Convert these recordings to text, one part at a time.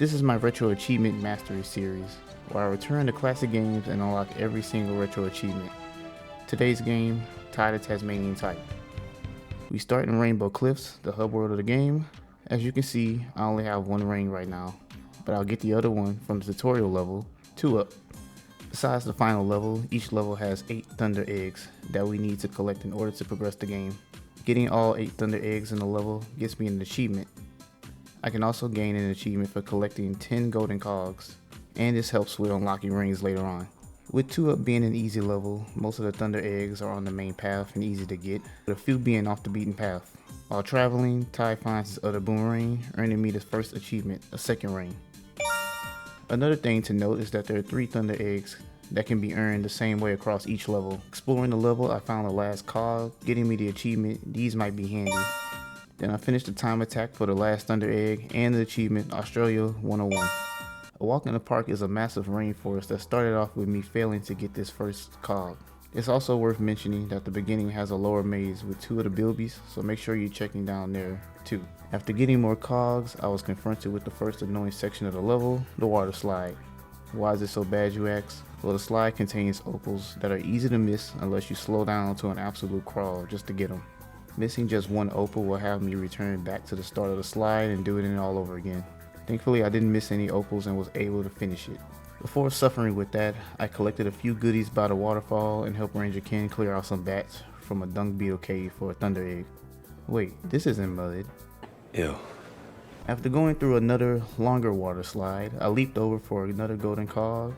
This is my Retro Achievement Mastery series, where I return to classic games and unlock every single retro achievement. Today's game, TY the Tasmanian Tiger. We start in Rainbow Cliffs, the hub world of the game. As you can see, I only have one ring right now, but I'll get the other one from the tutorial level, 2 up. Besides the final level, each level has 8 thunder eggs that we need to collect in order to progress the game. Getting all 8 thunder eggs in the level gets me an achievement. I can also gain an achievement for collecting 10 golden cogs, and this helps with unlocking rings later on. With 2 up being an easy level, most of the thunder eggs are on the main path and easy to get, with a few being off the beaten path. While traveling, Ty finds his other boomerang, earning me the first achievement, a second ring. Another thing to note is that there are 3 thunder eggs that can be earned the same way across each level. Exploring the level, I found the last cog, getting me the achievement. These might be handy. Then I finished the time attack for the last thunder egg and the achievement Australia 101. A walk in the park is a massive rainforest that started off with me failing to get this first cog. It's also worth mentioning that the beginning has a lower maze with 2 of the bilbies, so make sure you're checking down there too. After getting more cogs, I was confronted with the first annoying section of the level, the water slide. Why is it so bad, you ask? Well, the slide contains opals that are easy to miss unless you slow down to an absolute crawl just to get them. Missing just one opal will have me return back to the start of the slide and do it all over again. Thankfully, I didn't miss any opals and was able to finish it. Before suffering with that, I collected a few goodies by the waterfall and helped Ranger Ken clear out some bats from a dung beetle cave for a thunder egg. Wait, this isn't mud. Ew. After going through another longer water slide, I leaped over for another golden cog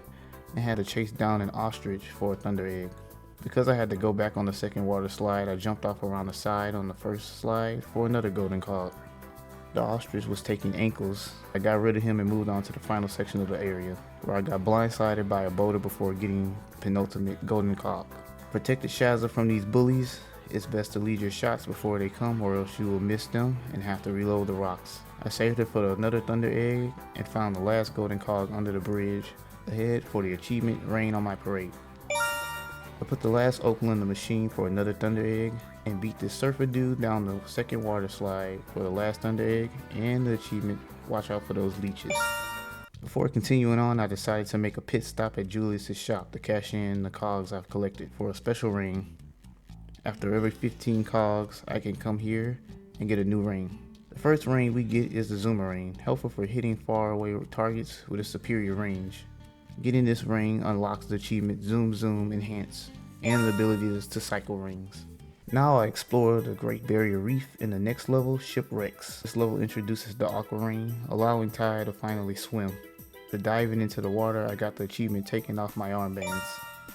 and had to chase down an ostrich for a thunder egg. Because I had to go back on the second water slide, I jumped off around the side on the first slide for another golden cog. The ostrich was taking ankles. I got rid of him and moved on to the final section of the area, where I got blindsided by a boulder before getting penultimate golden cog. Protect the Shazza from these bullies. It's best to lead your shots before they come, or else you will miss them and have to reload the rocks. I saved it for another thunder egg and found the last golden cog under the bridge ahead for the achievement Rain on My Parade. I put the last opal in the machine for another thunder egg and beat this surfer dude down the second water slide for the last thunder egg and the achievement Watch Out for Those Leeches. Before continuing on, I decided to make a pit stop at Julius's shop to cash in the cogs I've collected for a special ring. After every 15 cogs, I can come here and get a new ring. The first ring we get is the Zoomerang, helpful for hitting far away targets with a superior range. Getting this ring unlocks the achievement Zoom Zoom Enhance and the ability to cycle rings. Now I explore the Great Barrier Reef in the next level, Shipwrecks. This level introduces the Aqua Ring, allowing Ty to finally swim. After diving into the water, I got the achievement taking off my armbands.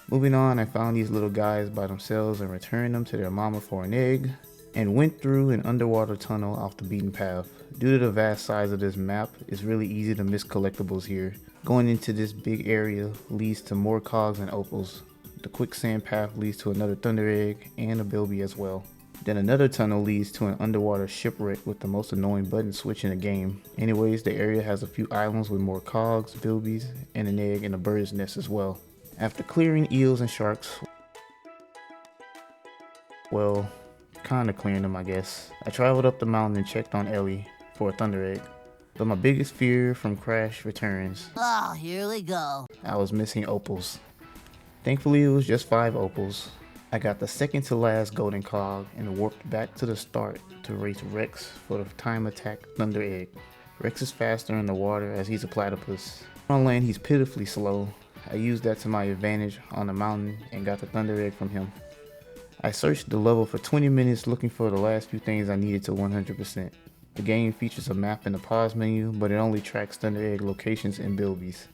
Moving on, I found these little guys by themselves and returned them to their mama for an egg, and went through an underwater tunnel off the beaten path. Due to the vast size of this map, it's really easy to miss collectibles here. Going into this big area leads to more cogs and opals. The quicksand path leads to another thunder egg and a bilby as well. Then another tunnel leads to an underwater shipwreck with the most annoying button switch in the game. Anyways, the area has a few islands with more cogs, bilbies, and an egg and a bird's nest as well. After clearing eels and sharks, well, kinda clearing them I guess, I traveled up the mountain and checked on Ellie for a thunder egg. But my biggest fear from Crash returns. Oh, here we go. I was missing opals. Thankfully, it was just 5 opals. I got the second to last golden cog and warped back to the start to race Rex for the time attack thunder egg. Rex is faster in the water as he's a platypus. On land, he's pitifully slow. I used that to my advantage on the mountain and got the thunder egg from him. I searched the level for 20 minutes looking for the last few things I needed to 100%. The game features a map in the pause menu, but it only tracks thunder egg locations and bilbies.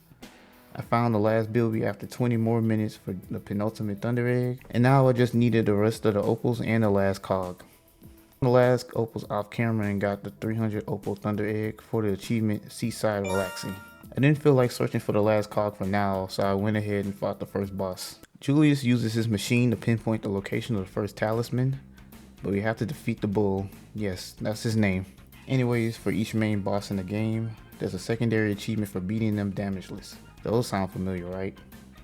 I found the last bilby after 20 more minutes for the penultimate thunder egg, and now I just needed the rest of the opals and the last cog. The last opals off camera and got the 300 opal thunder egg for the achievement Seaside Relaxing. I didn't feel like searching for the last cog for now, so I went ahead and fought the first boss. Julius uses his machine to pinpoint the location of the first talisman, but we have to defeat the bull. Yes, that's his name. Anyways, for each main boss in the game, there's a secondary achievement for beating them damageless. Those sound familiar, right?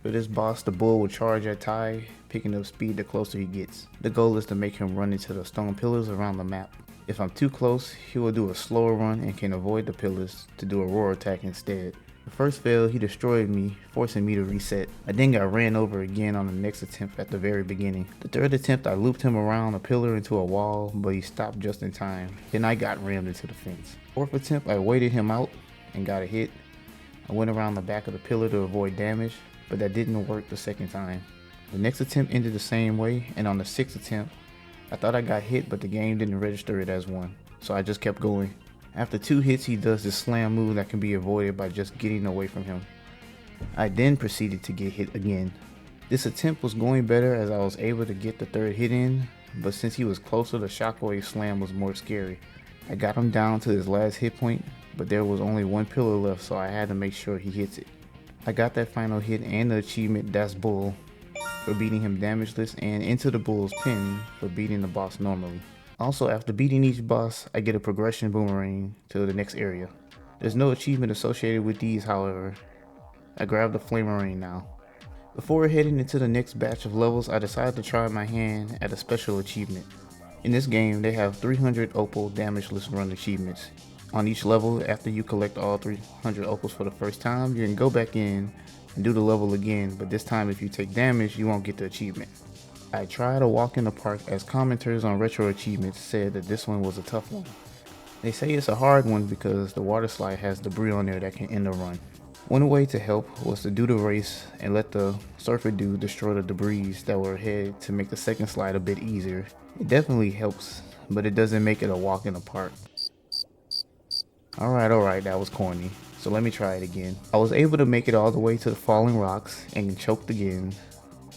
For this boss, the bull will charge at Ty, picking up speed the closer he gets. The goal is to make him run into the stone pillars around the map. If I'm too close, he will do a slower run and can avoid the pillars to do a roar attack instead. The first fail, he destroyed me, forcing me to reset. I then got ran over again on the next attempt at the very beginning. The third attempt, I looped him around a pillar into a wall, but he stopped just in time. Then I got rammed into the fence. Fourth attempt, I waited him out and got a hit. I went around the back of the pillar to avoid damage, but that didn't work the second time. The next attempt ended the same way, and on the sixth attempt, I thought I got hit, but the game didn't register it as one, so I just kept going. After 2 hits, he does this slam move that can be avoided by just getting away from him. I then proceeded to get hit again. This attempt was going better as I was able to get the third hit in, but since he was closer, the shockwave slam was more scary. I got him down to his last hit point, but there was only one pillar left, so I had to make sure he hits it. I got that final hit and the achievement That's Bull for beating him damageless, and Into the Bull's Pin for beating the boss normally. Also, after beating each boss, I get a progression boomerang to the next area. There's no achievement associated with these, however. I grab the flamerang now. Before heading into the next batch of levels, I decided to try my hand at a special achievement. In this game, they have 300 Opal Damageless run achievements. On each level, after you collect all 300 Opals for the first time, you can go back in and do the level again, but this time if you take damage, you won't get the achievement. I tried a walk in the park as commenters on RetroAchievements said that this one was a tough one. They say it's a hard one because the water slide has debris on there that can end the run. One way to help was to do the race and let the surfer dude destroy the debris that were ahead to make the second slide a bit easier. It definitely helps, but it doesn't make it a walk in the park. Alright, that was corny. So let me try it again. I was able to make it all the way to the falling rocks and choked again.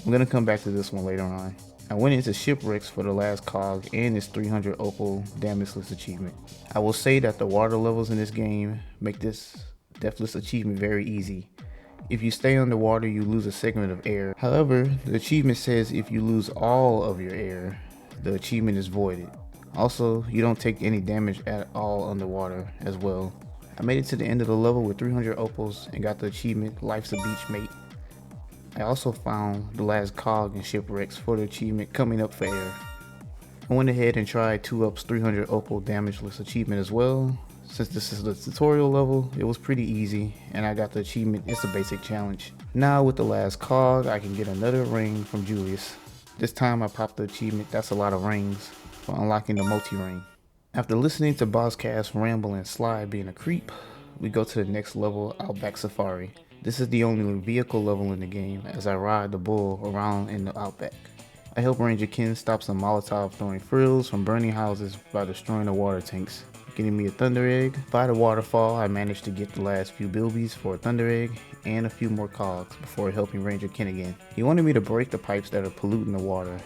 I'm gonna come back to this one later on. I went into shipwrecks for the last cog and this 300 Opal Damageless achievement. I will say that the water levels in this game make this Deathless achievement very easy. If you stay underwater, you lose a segment of air. However, the achievement says if you lose all of your air, the achievement is voided. Also, you don't take any damage at all underwater as well. I made it to the end of the level with 300 opals and got the achievement Life's a Beach Mate. I also found the last cog in shipwrecks for the achievement Coming Up for Air. I went ahead and tried 2UP's 300 opal damageless achievement as well. Since this is the tutorial level, it was pretty easy and I got the achievement It's a Basic Challenge. Now with the last cog, I can get another ring from Julius. This time I popped the achievement That's a Lot of Rings for unlocking the multi-ring. After listening to Bosscast ramble and Sly being a creep, we go to the next level, Outback Safari. This is the only vehicle level in the game as I ride the bull around in the Outback. I help Ranger Ken stop some Molotov throwing frills from burning houses by destroying the water tanks, getting me a thunder egg. By the waterfall, I managed to get the last few bilbies for a thunder egg and a few more cogs before helping Ranger Ken again. He wanted me to break the pipes that are polluting the water.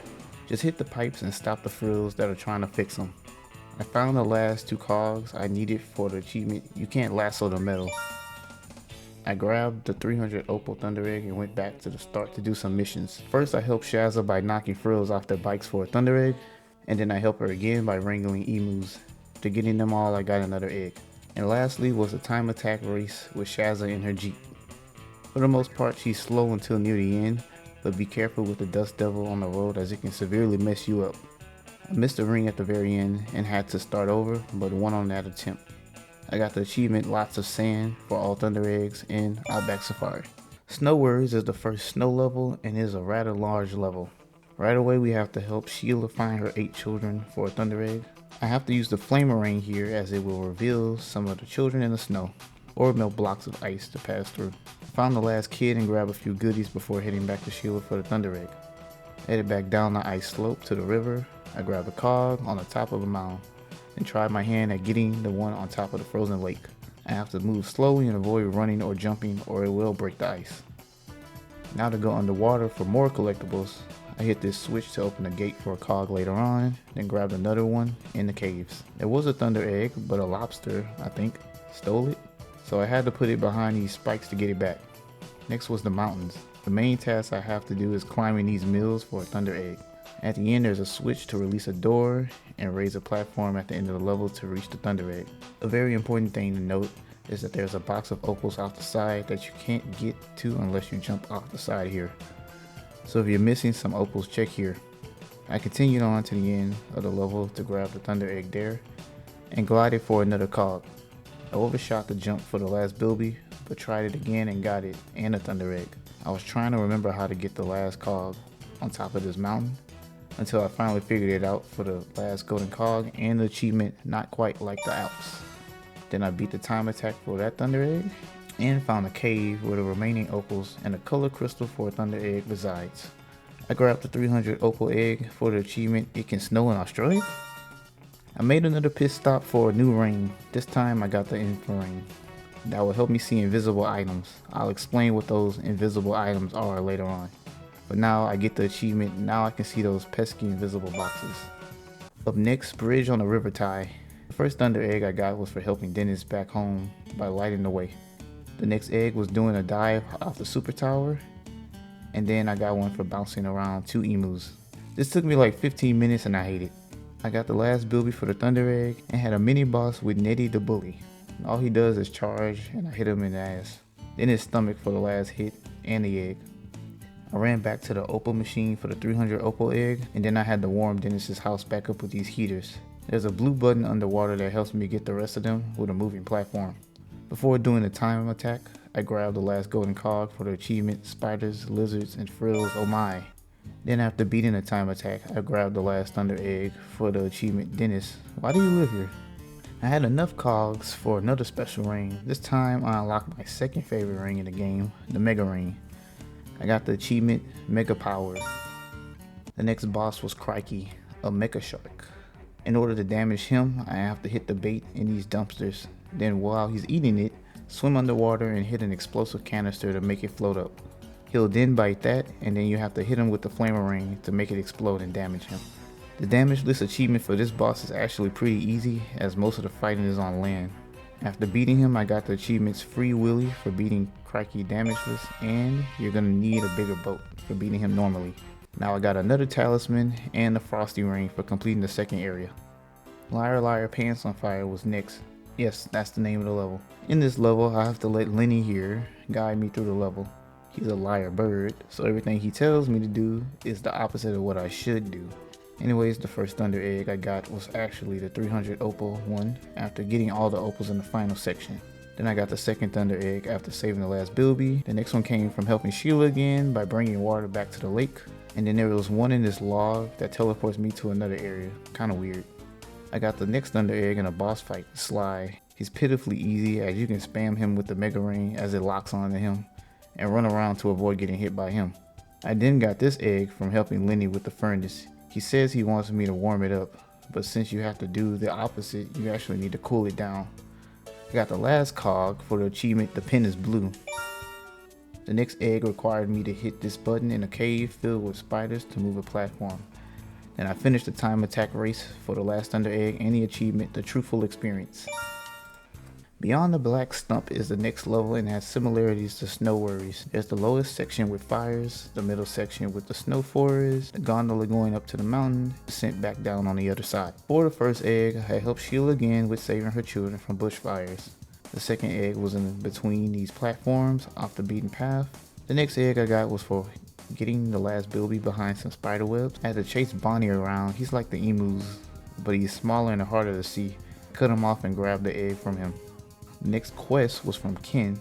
Just hit the pipes and stop the frills that are trying to fix them. I found the last 2 cogs I needed for the achievement You Can't Lasso the Metal. I grabbed the 300 opal thunder egg and went back to the start to do some missions. First I helped Shazza by knocking frills off their bikes for a thunder egg, and then I helped her again by wrangling emus. To getting them all, I got another egg. And lastly was a time attack race with Shazza in her Jeep. For the most part, she's slow until near the end, but be careful with the Dust Devil on the road as it can severely mess you up. I missed a ring at the very end and had to start over, but won on that attempt. I got the achievement Lots of Sand for all thunder eggs in Outback Safari. Snow Worries is the first snow level and is a rather large level. Right away we have to help Sheila find her 8 children for a thunder egg. I have to use the flamerang here as it will reveal some of the children in the snow, or melt blocks of ice to pass through. I found the last kid and grabbed a few goodies before heading back to Sheila for the thunder egg. Headed back down the ice slope to the river, I grabbed a cog on the top of a mound and tried my hand at getting the one on top of the frozen lake. I have to move slowly and avoid running or jumping or it will break the ice. Now to go underwater for more collectibles, I hit this switch to open a gate for a cog later on, then grabbed another one in the caves. There was a thunder egg, but a lobster, I think, stole it, so I had to put it behind these spikes to get it back. Next was the mountains. The main task I have to do is climbing these mills for a thunder egg. At the end there's a switch to release a door and raise a platform at the end of the level to reach the thunder egg. A very important thing to note is that there's a box of opals off the side that you can't get to unless you jump off the side here. So if you're missing some opals, check here. I continued on to the end of the level to grab the thunder egg there and glided for another cog. I overshot the jump for the last bilby, but tried it again and got it, and a thunder egg. I was trying to remember how to get the last cog on top of this mountain, until I finally figured it out for the last golden cog and the achievement Not Quite Like the Alps. Then I beat the time attack for that thunder egg, and found a cave where the remaining opals and a color crystal for a thunder egg resides. I grabbed the 300 opal egg for the achievement It Can Snow in Australia. I made another pit stop for a new ring. This time I got the info ring. That will help me see invisible items. I'll explain what those invisible items are later on. But now I get the achievement, now I can see those pesky invisible boxes. Up next, Bridge on the River Ty. The first thunder egg I got was for helping Dennis back home by lighting the way. The next egg was doing a dive off the super tower, and then I got one for bouncing around 2 emus. This took me like 15 minutes and I hate it. I got the last bilby for the thunder egg and had a mini boss with Nettie the bully. All he does is charge and I hit him in the ass. Then his stomach for the last hit and the egg. I ran back to the opal machine for the 300 opal egg, and then I had to warm Dennis's house back up with these heaters. There's a blue button underwater that helps me get the rest of them with a moving platform. Before doing the time attack, I grabbed the last golden cog for the achievement Spiders, Lizards, and Frills Oh My. Then after beating the time attack, I grabbed the last thunder egg for the achievement Dennis, Why Do You Live Here? I had enough cogs for another special ring. This time I unlocked my second favorite ring in the game, the Mega Ring. I got the achievement Mega Power. The next boss was Crikey, a mecha shark. In order to damage him, I have to hit the bait in these dumpsters. Then while he's eating it, swim underwater and hit an explosive canister to make it float up. He'll then bite that, and then you have to hit him with the flamer ring to make it explode and damage him. The Damageless achievement for this boss is actually pretty easy, as most of the fighting is on land. After beating him, I got the achievements Free Willy for beating Crikey Damageless, and you're gonna need a bigger boat for beating him normally. Now I got another talisman and the Frosty ring for completing the second area. Lyre Pants on Fire was next. Yes, that's the name of the level. In this level, I have to let Lenny here guide me through the level. He's a liar bird, so everything he tells me to do is the opposite of what I should do. Anyways, the first thunder egg I got was actually the 300 opal one after getting all the opals in the final section. Then I got the second thunder egg after saving the last bilby. The next one came from helping Sheila again by bringing water back to the lake. And then there was one in this log that teleports me to another area. Kinda weird. I got the next thunder egg in a boss fight, Sly. He's pitifully easy as you can spam him with the Mega Ring as it locks onto him and run around to avoid getting hit by him. I then got this egg from helping Lenny with the furnace. He says he wants me to warm it up, but since you have to do the opposite, you actually need to cool it down. I got the last cog for the achievement The Pen is Blue. The next egg required me to hit this button in a cave filled with spiders to move a platform. Then I finished the time attack race for the last thunder egg and the achievement The Truthful Experience. Beyond the Black Stump is the next level and has similarities to Snow Worries. There's the lowest section with fires, the middle section with the snow forest, the gondola going up to the mountain, sent back down on the other side. For the first egg, I helped Sheila again with saving her children from bushfires. The second egg was in between these platforms off the beaten path. The next egg I got was for getting the last bilby behind some spider webs. I had to chase Bonnie around. He's like the emus, but he's smaller and harder to see. Cut him off and grab the egg from him. The next quest was from Ken,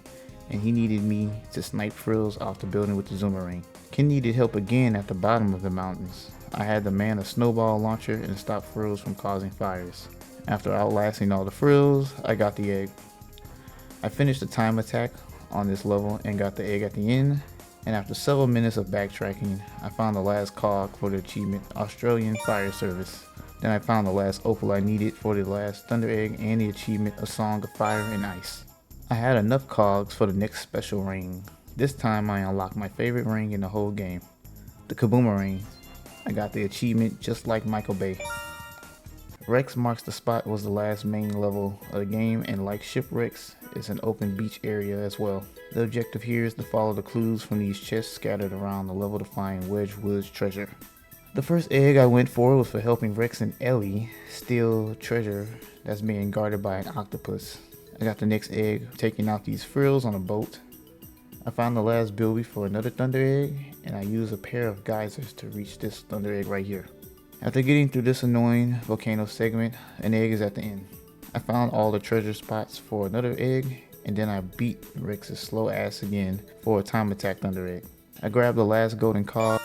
and he needed me to snipe frills off the building with the Zoomerang. Ken needed help again at the bottom of the mountains. I had to man a snowball launcher and stop frills from causing fires. After outlasting all the frills, I got the egg. I finished the time attack on this level and got the egg at the end, and after several minutes of backtracking, I found the last cog for the achievement Australian Fire Service. Then I found the last opal I needed for the last thunder egg and the achievement A Song of Fire and Ice. I had enough cogs for the next special ring. This time I unlocked my favorite ring in the whole game, the Kabooma ring. I got the achievement just like Michael Bay. Rex Marks the Spot was the last main level of the game, and like Shipwrecks, it's an open beach area as well. The objective here is to follow the clues from these chests scattered around the level to find Wedgwood's treasure. The first egg I went for was for helping Rex and Ellie steal treasure that's being guarded by an octopus. I got the next egg taking out these frills on a boat. I found the last bilby for another thunder egg, and I used a pair of geysers to reach this thunder egg right here. After getting through this annoying volcano segment, an egg is at the end. I found all the treasure spots for another egg, and then I beat Rex's slow ass again for a time attack thunder egg. I grabbed the last golden card,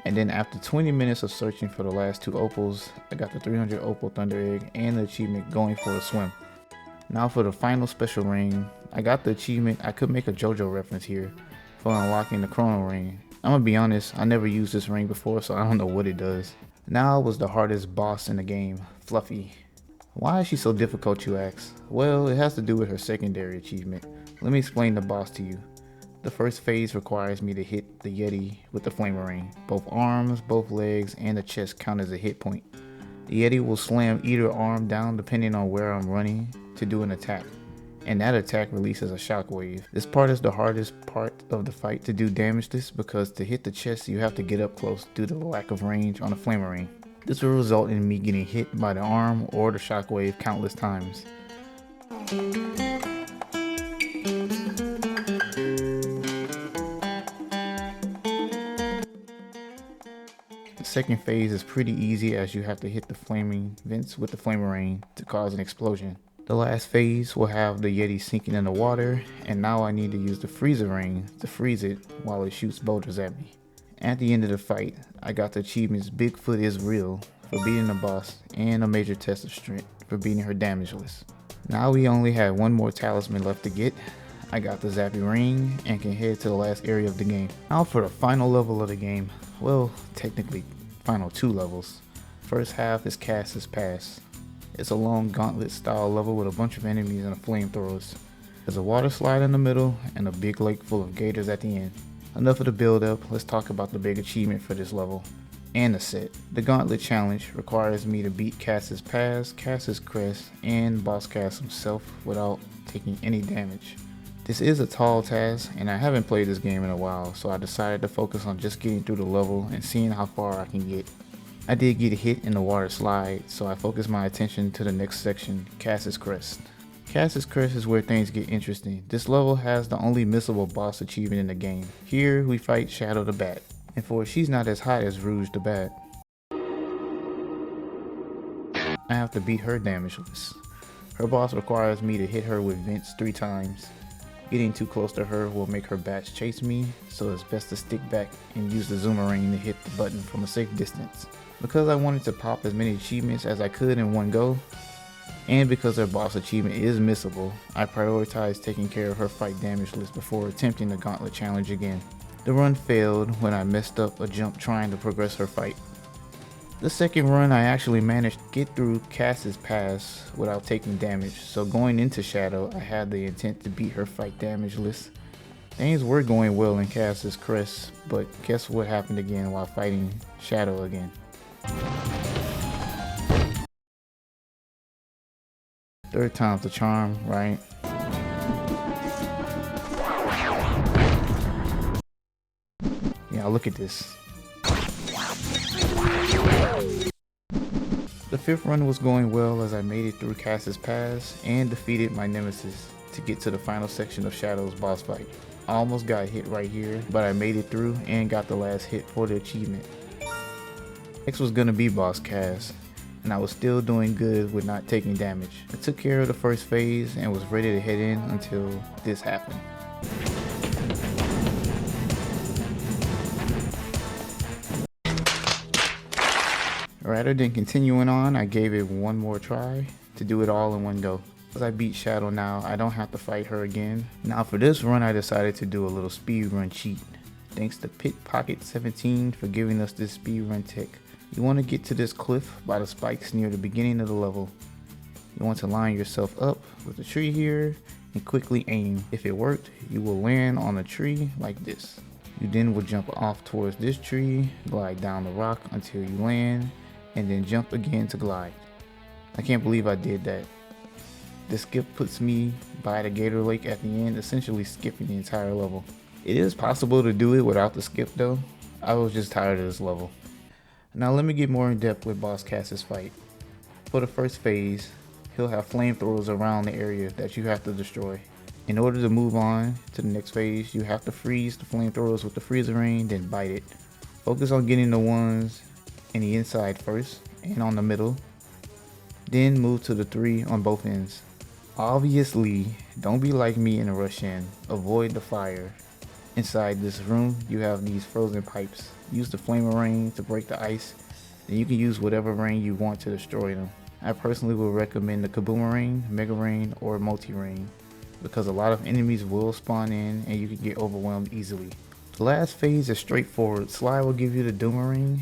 and then after 20 minutes of searching for the last 2 opals, I got the 300 opal thunder egg and the achievement going for a swim. Now for the final special ring, I got the achievement. I could make a JoJo reference here for unlocking the chrono ring. I'm gonna be honest, I never used this ring before, so I don't know what it does. Now was the hardest boss in the game, Fluffy. Why is she so difficult, you ask? Well, it has to do with her secondary achievement. Let me explain the boss to you. The first phase requires me to hit the Yeti with the flamer ring. Both arms, both legs, and the chest count as a hit point. The Yeti will slam either arm down depending on where I'm running to do an attack, and that attack releases a shockwave. This part is the hardest part of the fight to do Damageless, because to hit the chest you have to get up close due to the lack of range on the flamer ring. This will result in me getting hit by the arm or the shockwave countless times. The second phase is pretty easy, as you have to hit the flaming vents with the flamer ring to cause an explosion. The last phase will have the Yeti sinking in the water, and now I need to use the freezer ring to freeze it while it shoots boulders at me. At the end of the fight, I got the achievements Bigfoot is Real for beating the boss, and a major test of strength for beating her Damageless. Now we only have one more talisman left to get. I got the Zappy ring and can head to the last area of the game. Now for the final level of the game. Well, technically final 2 levels. First half is Cass's Pass. It's a long Gauntlet style level with a bunch of enemies and flamethrowers. There's a water slide in the middle and a big lake full of gators at the end. Enough of the build up, let's talk about the big achievement for this level and the set. The Gauntlet challenge requires me to beat Cass's Pass, Cass's Crest, and Boss Cass himself without taking any damage. This is a tall task, and I haven't played this game in a while, so I decided to focus on just getting through the level and seeing how far I can get. I did get hit in the water slide, so I focused my attention to the next section, Cass's Crest. Cass's Crest is where things get interesting. This level has the only missable boss achievement in the game. Here we fight Shadow the Bat, and for she's not as hot as Rouge the Bat, I have to beat her Damageless. Her boss requires me to hit her with vents 3 times. Getting too close to her will make her bats chase me, so it's best to stick back and use the zoomerang to hit the button from a safe distance. Because I wanted to pop as many achievements as I could in one go, and because her boss achievement is missable, I prioritized taking care of her fight Damageless before attempting the Gauntlet challenge again. The run failed when I messed up a jump trying to progress her fight. The second run I actually managed to get through Cass's Pass without taking damage, so going into Shadow I had the intent to beat her fight Damageless. Things were going well in Cass's Crest, but guess what happened again while fighting Shadow again? Third time's the charm, right? Yeah, look at this. The 5th run was going well as I made it through Cass's Pass and defeated my nemesis to get to the final section of Shadow's boss fight. I almost got hit right here, but I made it through and got the last hit for the achievement. Next was gonna be Boss Cass, and I was still doing good with not taking damage. I took care of the first phase and was ready to head in until this happened. Rather than continuing on, I gave it one more try to do it all in one go. As I beat Shadow now, I don't have to fight her again. Now for this run, I decided to do a little speed run cheat. Thanks to Pickpocket17 for giving us this speed run tech. You want to get to this cliff by the spikes near the beginning of the level. You want to line yourself up with the tree here and quickly aim. If it worked, you will land on a tree like this. You then will jump off towards this tree, glide down the rock until you land, and then jump again to glide. I can't believe I did that. The skip puts me by the Gator Lake at the end, essentially skipping the entire level. It is possible to do it without the skip though. I was just tired of this level. Now let me get more in depth with Boss Cass's fight. For the first phase, he'll have flamethrowers around the area that you have to destroy. In order to move on to the next phase, you have to freeze the flamethrowers with the freezer ring, then bite it. Focus on getting the ones in the inside first and on the middle. Then move to the 3 on both ends. Obviously, don't be like me and rush in. Avoid the fire. Inside this room, you have these frozen pipes. Use the flamerang to break the ice, then you can use whatever ring you want to destroy them. I personally would recommend the kaboomerang, megarang, or multi-ring, because a lot of enemies will spawn in and you can get overwhelmed easily. The last phase is straightforward. Sly will give you the doomerang,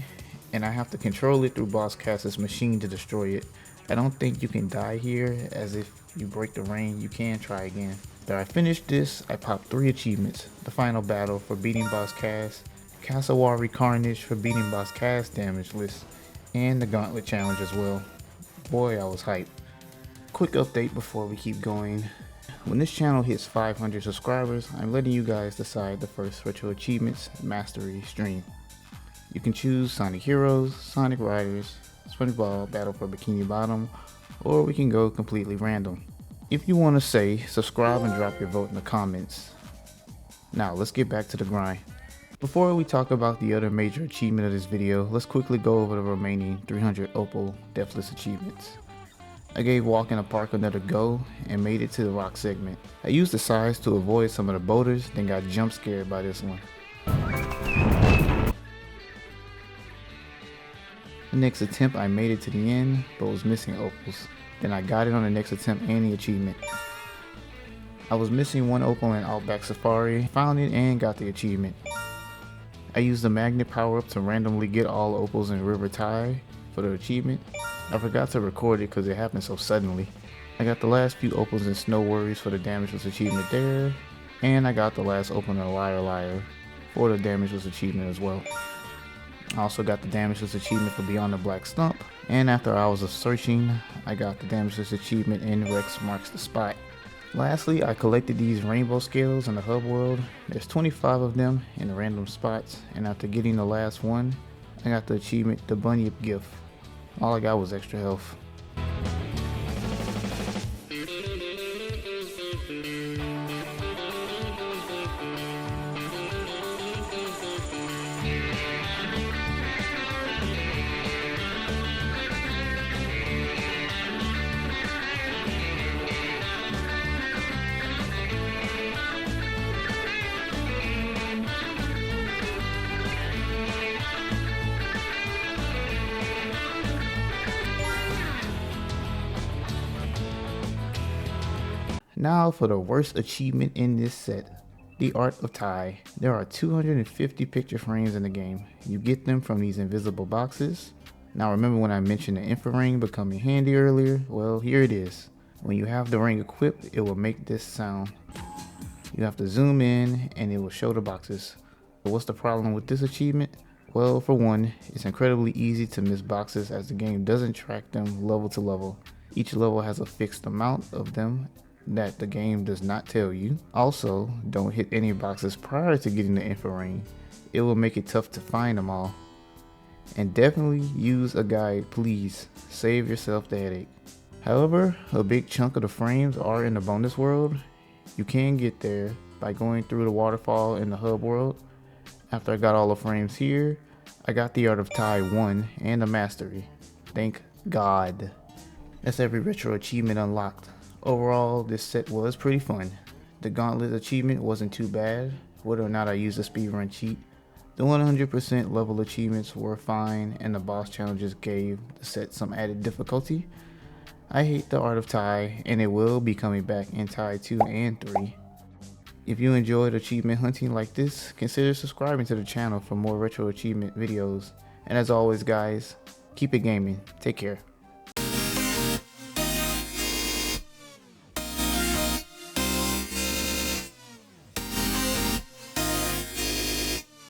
and I have to control it through Boss Cass's machine to destroy it. I don't think you can die here, as if you break the ring, you can try again. After I finished this, I popped 3 achievements. The final battle for beating Boss Cass, Cassowary Carnage for beating Boss Cass Damageless, and the Gauntlet challenge as well. Boy, I was hyped. Quick update before we keep going. When this channel hits 500 subscribers, I'm letting you guys decide the first Retro Achievements Mastery stream. You can choose Sonic Heroes, Sonic Riders, SpongeBob Battle for Bikini Bottom, or we can go completely random. If you want to say, subscribe and drop your vote in the comments. Now let's get back to the grind. Before we talk about the other major achievement of this video, let's quickly go over the remaining 300 Opal Deathless achievements. I gave Walk in the Park another go and made it to the rock segment. I used the sides to avoid some of the boulders, then got jump scared by this one. The next attempt I made it to the end, but was missing opals. Then I got it on the next attempt and the achievement. I was missing 1 opal in Outback Safari, found it and got the achievement. I used the magnet power up to randomly get all opals in River Ty for the achievement. I forgot to record it because it happened so suddenly. I got the last few opals in Snow Worries for the Damageless achievement there, and I got the last opal in Lyre for the Damageless achievement as well. I also got the Damageless achievement for Beyond the Black Stump, and after hours of searching, I got the Damageless achievement in Rex Marks the Spot. Lastly, I collected these rainbow scales in the hub world. There's 25 of them in the random spots, and after getting the last one, I got the achievement, the Bunyip Gift. All I got was extra health. Now for the worst achievement in this set, the Art of Ty. There are 250 picture frames in the game. You get them from these invisible boxes. Now remember when I mentioned the infra ring becoming handy earlier? Well, here it is. When you have the ring equipped, it will make this sound. You have to zoom in and it will show the boxes. But what's the problem with this achievement? Well, for one, it's incredibly easy to miss boxes as the game doesn't track them level to level. Each level has a fixed amount of them that the game does not tell you. Also, don't hit any boxes prior to getting the infra ring. It will make it tough to find them all. And definitely use a guide, please. Save yourself the headache. However, a big chunk of the frames are in the bonus world. You can get there by going through the waterfall in the hub world. After I got all the frames here, I got the Art of Ty 1 and the Mastery. Thank God. That's every retro achievement unlocked. Overall, this set was pretty fun. The Gauntlet achievement wasn't too bad, whether or not I used a speedrun cheat. The 100% level achievements were fine, and the boss challenges gave the set some added difficulty. I hate the Art of Ty, and it will be coming back in Ty 2 and 3. If you enjoyed achievement hunting like this, consider subscribing to the channel for more retro achievement videos. And as always guys, keep it gaming. Take care.